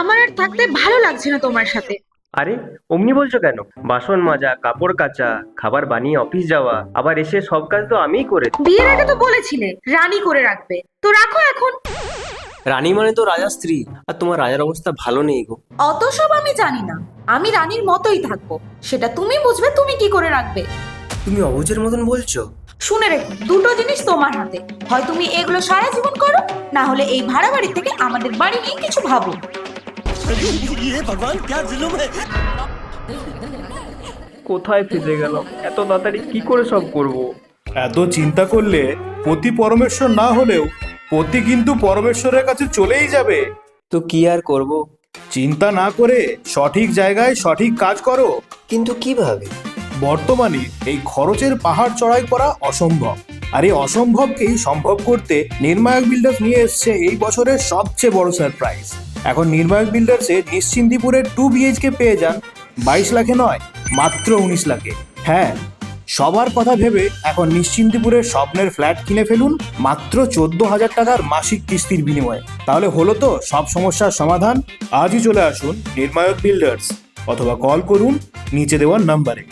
আমার আর থাকতে ভালো লাগছে না তোমার সাথে। আরে, অমনি বলছো কেন? বাসন মাজা, কাপড় কাচা, খাবার বানিয়ে অফিস যাওয়া, আবার এসে সব কাজ তো আমিই করে দিই। বিয়ের আগে তো বলেছিলে রানী করে রাখবে, তো রাখো এখন। রানী মানে তো রাজার স্ত্রী, আর তোমার রাজার অবস্থা ভালো নেই গো। অত সব আমি জানি না, আমি রানীর মতোই থাকবো, সেটা তুমি বুঝবে তুমি কি করে রাখবে। তুমি অবুঝের মতন বলছো। শুনে রেখো, দুটো জিনিস তোমার হাতে, হয় তুমি এগুলো সারা জীবন করো, না হলে এই ভাড়া বাড়ি থেকে আমাদের বাড়ি নিয়ে কিছু ভাবো। ये भगवान क्या जुल्म है। কোথায় ফেসে গেলাম? এত তাড়াতাড়ি কি করে সব করব? এত চিন্তা করলে পতি পরমেশ্বর না হলেও পতি কিন্তু পরমেশ্বরের কাছে চলেই যাবে। তো কি আর করব? চিন্তা না করে সঠিক জায়গায় সঠিক কাজ করো। কিন্তু কিভাবে? বর্তমানে এই খরচের পাহাড় চড়াই করা অসম্ভব, আর এই অসম্ভবকেই সম্ভব করতে নির্মায়ক বিল্ডার্স নিয়ে এসছে এই বছরের সবচেয়ে বড় সারপ্রাইজ। এখন নির্মায়ক বিল্ডার্সে নিশ্চিন্দিপুরের 2 BHK পেয়ে যান 22 লাখে নয়, মাত্র 19 লাখে। হ্যাঁ, সবার কথা ভেবে এখন নিশ্চিন্দিপুরের স্বপ্নের ফ্ল্যাট কিনে ফেলুন মাত্র 14,000 টাকার মাসিক কিস্তির বিনিময়ে। তাহলে হলো তো সব সমস্যার সমাধান। আজই চলে আসুন নির্মায়ক বিল্ডার্স, অথবা কল করুন নিচে দেওয়ার নাম্বারে।